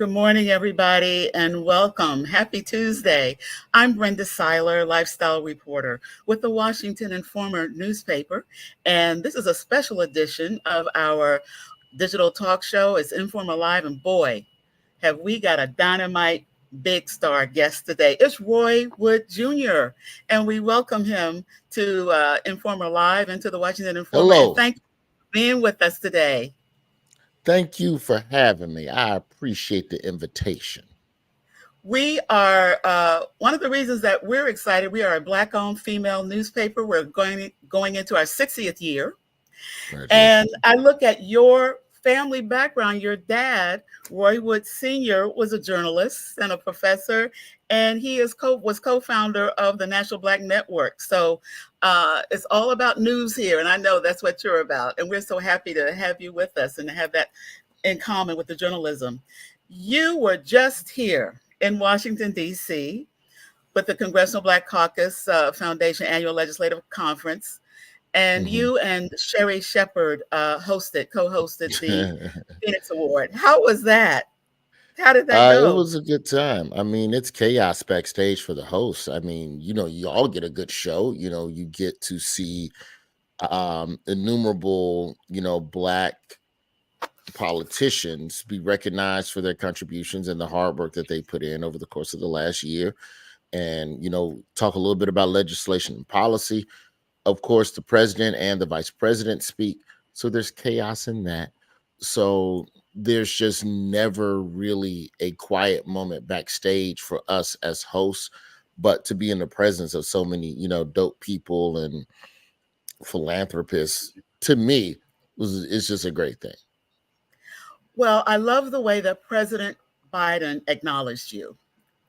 Good morning, everybody, and welcome. Happy Tuesday. I'm Brenda Siler, lifestyle reporter with the Washington Informer newspaper, and this is a special edition of our digital talk show. It's Informer Live, and boy, have we got a dynamite big star guest today. It's Roy Wood Jr., and we welcome him to Informer Live and to the Washington Informer, and Hello. thank you for being with us today. Thank you for having me. I appreciate the invitation. We are one of the reasons that we're excited. We are a Black-owned female newspaper. We're going into our 60th year, and Congratulations. I look at your family background. Your dad, Roy Wood Sr., was a journalist and a professor, and he was co-founder of the National Black Network. So it's all about news here, and I know that's what you're about. And we're so happy to have you with us and to have that in common with the journalism. You were just here in Washington, D.C., with the Congressional Black Caucus Foundation Annual Legislative Conference. And Mhm. you and Sherry Shepard co-hosted the Phoenix Award. How was that? How did that It go? was a good time. I mean, it's chaos backstage for the hosts. I mean, you all get a good show. You get to see innumerable, black politicians be recognized for their contributions and the hard work that they put in over the course of the last year. And, talk a little bit about legislation and policy. Of course, the president and the vice president speak. So there's chaos in that. So there's just never really a quiet moment backstage for us as hosts, but to be in the presence of so many, dope people and philanthropists, to me, it's just a great thing. Well, I love the way that President Biden acknowledged you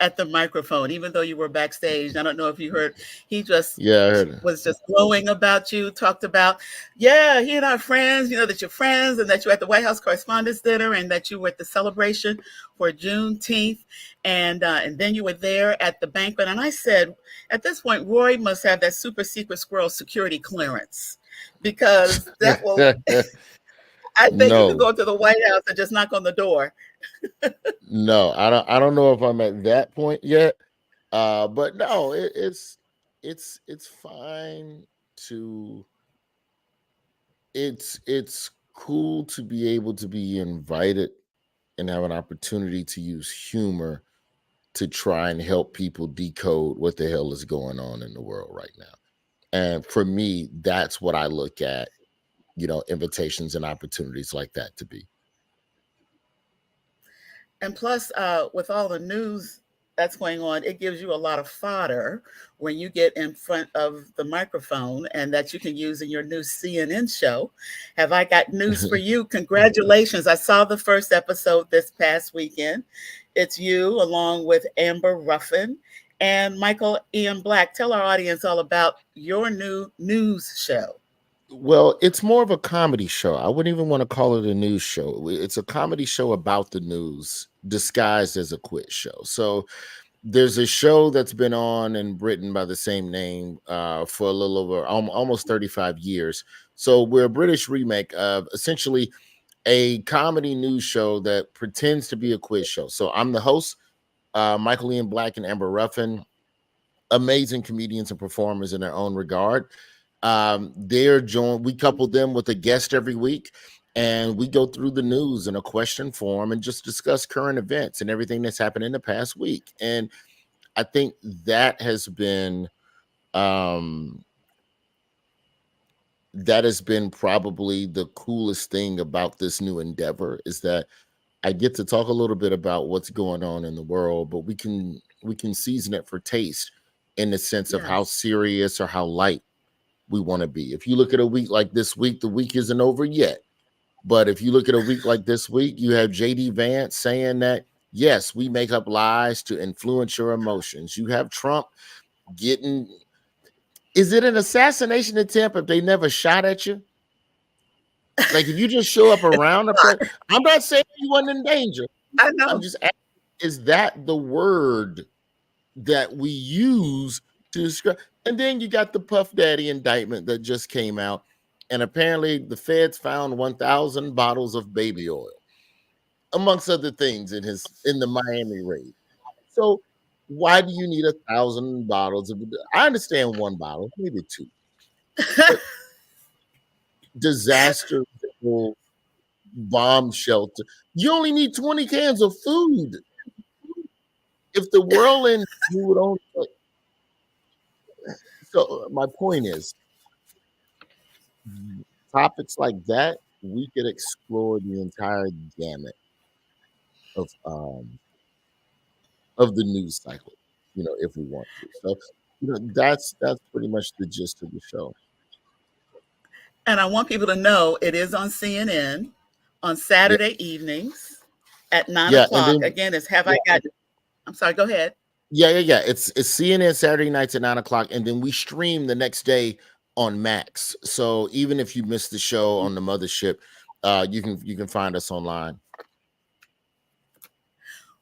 at the microphone, even though you were backstage. I don't know if you heard, he just Yeah, I heard it. was just glowing about you, talked about, yeah, he and our friends, that you're friends and that you're at the White House Correspondents' Dinner and that you were at the celebration for Juneteenth. And then you were there at the banquet. And I said, at this point, Roy must have that super secret squirrel security clearance because that will, I think you could No, go to the White House and just knock on the door. no, I don't know if I'm at that point yet. But no, it's fine to it's cool to be able to be invited and have an opportunity to use humor to try and help people decode what the hell is going on in the world right now. And for me, that's what I look at, invitations and opportunities like that to be. And plus, with all the news that's going on, it gives you a lot of fodder when you get in front of the microphone and that you can use in your new CNN show. Have I got news for you? Congratulations. I saw the first episode this past weekend. It's you along with Amber Ruffin and Michael Ian Black. Tell our audience all about your new news show. Well, it's more of a comedy show. I wouldn't even want to call it a news show. It's a comedy show about the news disguised as a quiz show. So there's a show that's been on in Britain by the same name for a little over almost 35 years. So we're a British remake of essentially a comedy news show that pretends to be a quiz show. So I'm the host, Michael Ian Black and Amber Ruffin, amazing comedians and performers in their own regard. We couple them with a guest every week, and we go through the news in a question form and just discuss current events and everything that's happened in the past week. And I think um that has been probably the coolest thing about this new endeavor, is that I get to talk a little bit about what's going on in the world, but we can season it for taste in the sense of how Yes. serious or how light we want to be. If you look at a week like this week, the week isn't over yet. But if you look at a week like this week, you have JD Vance saying that yes, we make up lies to influence your emotions. You have Trump getting, is it an assassination attempt if they never shot at you? Like if you just show up around a president, I'm not saying you wasn't in danger. I I'm know. just asking, is that the word that we use to describe? And then you got the Puff Daddy indictment that just came out, and apparently the feds found 1,000 bottles of baby oil. amongst other things in the Miami raid. So why do you need 1,000 bottles of? I understand one bottle, maybe two, but disaster bomb shelter. You only need 20 cans of food. If the world ends, you would only. So my point is, topics like that we could explore the entire gamut of um of the news cycle, if we want to. So, that's pretty much the gist of the show. And I want people to know it is on CNN on Yeah, Saturday evenings at nine yeah, and o'clock. then Again, it's Have I Got. I'm sorry, go ahead. yeah. It's CNN Saturday nights at 9 o'clock, and then we stream the next day on Max. So even if you missed the show on the mothership, you can find us online.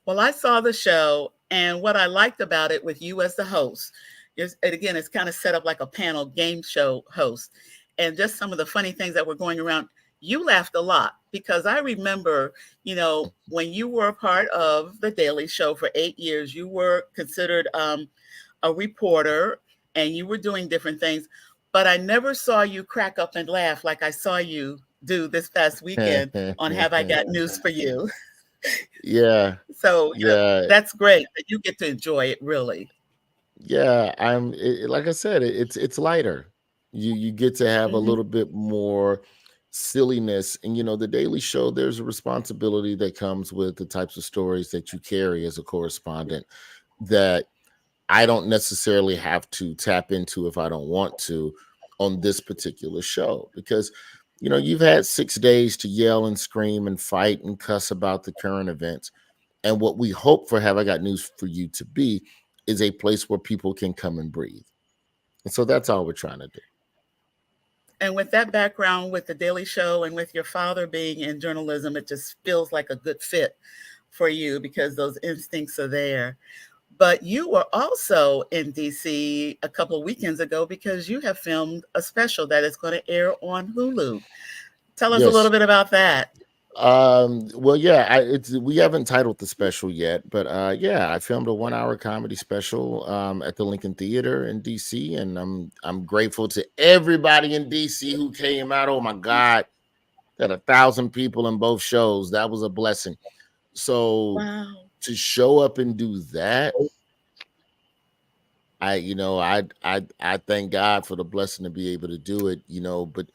Well, I saw the show, and what I liked about it with you as the host is, and again, it's kind of set up like a panel game show host, and just some of the funny things that were going around. You laughed a lot because I remember, when you were a part of the Daily Show for 8 years, you were considered a reporter, and you were doing different things, but I never saw you crack up and laugh like I saw you do this past weekend on Have I Got News for You. Yeah, So, yeah. that's great that you get to enjoy it really. Yeah, like I said, it's lighter. You get to have a Mhm. little bit more silliness, and the Daily Show. There's a responsibility that comes with the types of stories that you carry as a correspondent that I don't necessarily have to tap into if I don't want to on this particular show because you've had 6 days to yell and scream and fight and cuss about the current events, and what we hope for Have I Got News for You to be is a place where people can come and breathe. And so that's all we're trying to do. And with that background with the Daily Show and with your father being in journalism, it just feels like a good fit for you because those instincts are there. But you were also in DC a couple of weekends ago because you have filmed a special that is going to air on Hulu. Tell us a little Yes. bit about that. Well, yeah, we haven't titled the special yet, but yeah, I filmed a 1 hour comedy special at the Lincoln Theater in DC, and I'm grateful to everybody in DC who came out. Oh my God, that 1,000 people in both shows. That was a blessing. So Wow. to show up and do that, I thank God for the blessing to be able to do it, but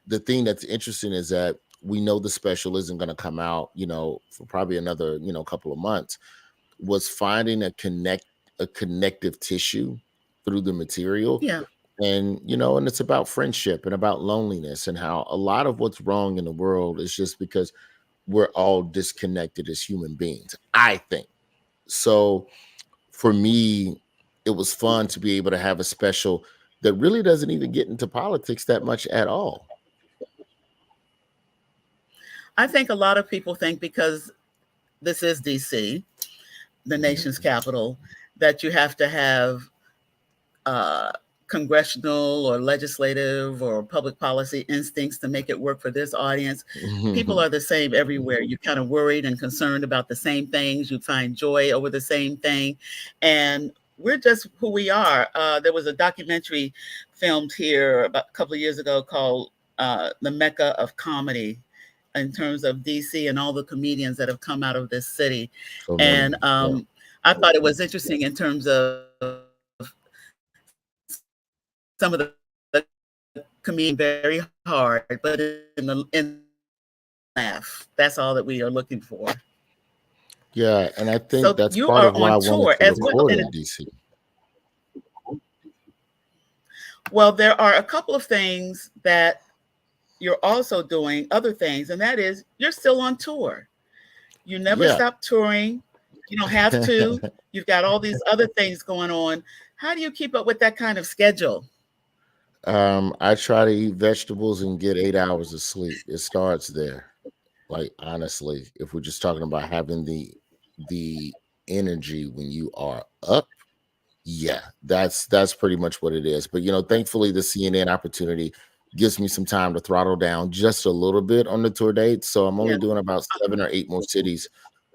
the thing that's interesting is that we know the special isn't going to come out, for probably another, couple of months. Was finding a connective tissue through the material, Yeah. and it's about friendship and about loneliness and how a lot of what's wrong in the world is just because we're all disconnected as human beings, I think. So for me, it was fun to be able to have a special that really doesn't even get into politics that much at all. I think a lot of people think because this is DC, the Mhm. nation's capital, that you have to have uh, congressional or legislative or public policy instincts to make it work for this audience. People are the same everywhere. You're kind of worried and concerned about the same things. You find joy over the same thing. And we're just who we are. There was a documentary filmed here about a couple of years ago called The Mecca of Comedy in terms of DC and all the comedians that have come out of this city. So many. And Yeah. I thought it was interesting in terms of some of the comedians very hard, but in the laugh. That's all that we are looking for. Yeah. And I think So that's you part are of why I on wanted tour to as well. record And in DC. well, there are a couple of things that you're also doing, other things, and that is you're still on tour. You never Yeah. stop touring. You don't have to. You've got all these other things going on. How do you keep up with that kind of schedule? I try to eat vegetables and get 8 hours of sleep. It starts there. Like honestly, if we're just talking about having the energy when you are up, yeah, that's pretty much what it is. But thankfully the CNN opportunity gives me some time to throttle down just a little bit on the tour dates. So I'm only Yeah. doing about 7 or 8 more cities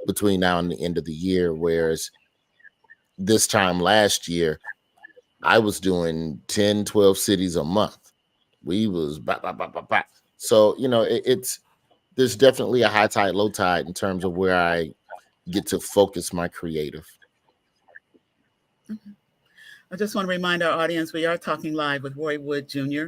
between now and the end of the year. Whereas this time last year, I was doing 10, 12 cities a month. We was bop, bop, bop, bop, bop. So, it's there's definitely a high tide, low tide in terms of where I get to focus my creative. I just want to remind our audience we are talking live with Roy Wood Jr.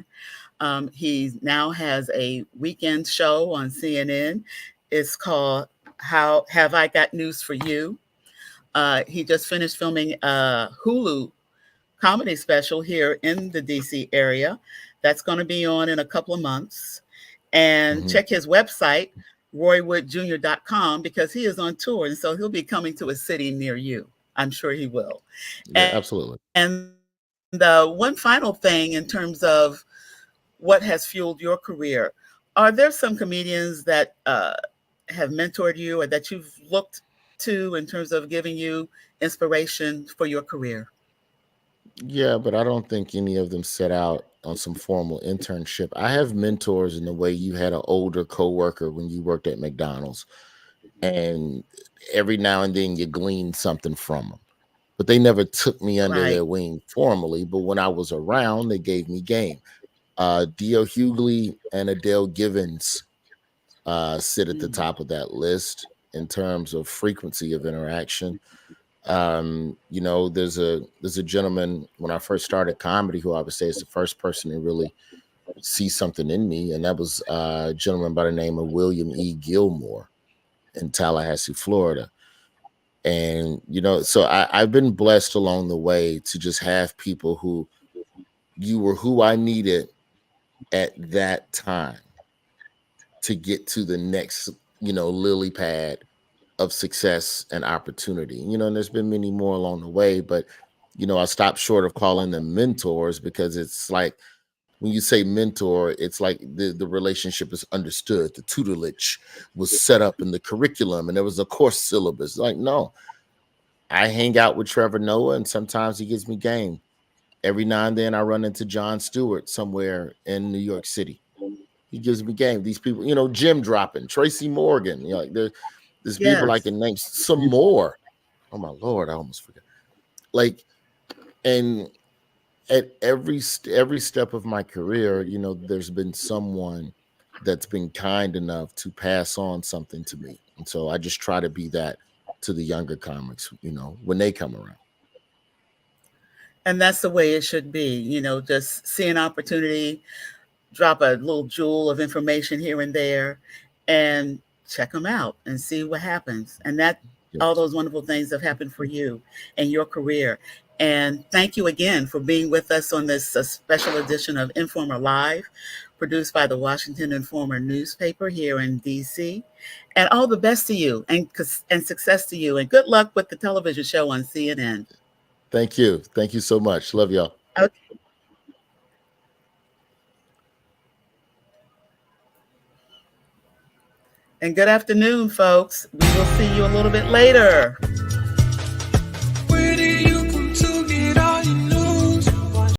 He now has a weekend show on CNN. It's called How Have I Got News for You? He just finished filming a Hulu comedy special here in the DC area. That's going to be on in a couple of months. And Hmm. check his website, roywoodjr.com, because he is on tour. And so he'll be coming to a city near you. I'm sure he will. Yeah, absolutely. And one final thing in terms of what has fueled your career, are there some comedians that have mentored you or that you've looked to in terms of giving you inspiration for your career? Yeah, but I don't think any of them set out on some formal internship. I have mentors in the way you had an older coworker when you worked at McDonald's, and every now and then you glean something from them. But they never took me under Right. their wing formally. But when I was around, they gave me game. D.L. Hughley and Adele Givens sit at the Mm. top of that list in terms of frequency of interaction. There's a gentleman when I first started comedy who I would say is the first person to really see something in me, and that was a gentleman by the name of William E. Gilmore in Tallahassee, Florida. And so I've been blessed along the way to just have people who you were who I needed at that time to get to the next, lily pad of success and opportunity. And there's been many more along the way, but I stopped short of calling them mentors because it's like when you say mentor, it's like the relationship is understood. The tutelage was set up in the curriculum and there was a course syllabus. Like, no, I hang out with Trevor Noah and sometimes he gives me game. Every now and then I run into John Stewart somewhere in New York City. He gives me game. These people, Jim dropping, Tracy Morgan, like there's people I Yes. can name some more. Oh my Lord, I almost forgot. Like, and at every step of my career, there's been someone that's been kind enough to pass on something to me. And so I just try to be that to the younger comics, when they come around. And that's the way it should be, just see an opportunity, drop a little jewel of information here and there, and check them out and see what happens. And that all Yes. those wonderful things have happened for you and your career. And thank you again for being with us on this special edition of Informer Live, produced by the Washington Informer newspaper here in DC. And all the best to you and success to you. And good luck with the television show on CNN. Thank you. Thank you so much. Love y'all. Okay. And good afternoon, folks. We will see you a little bit later.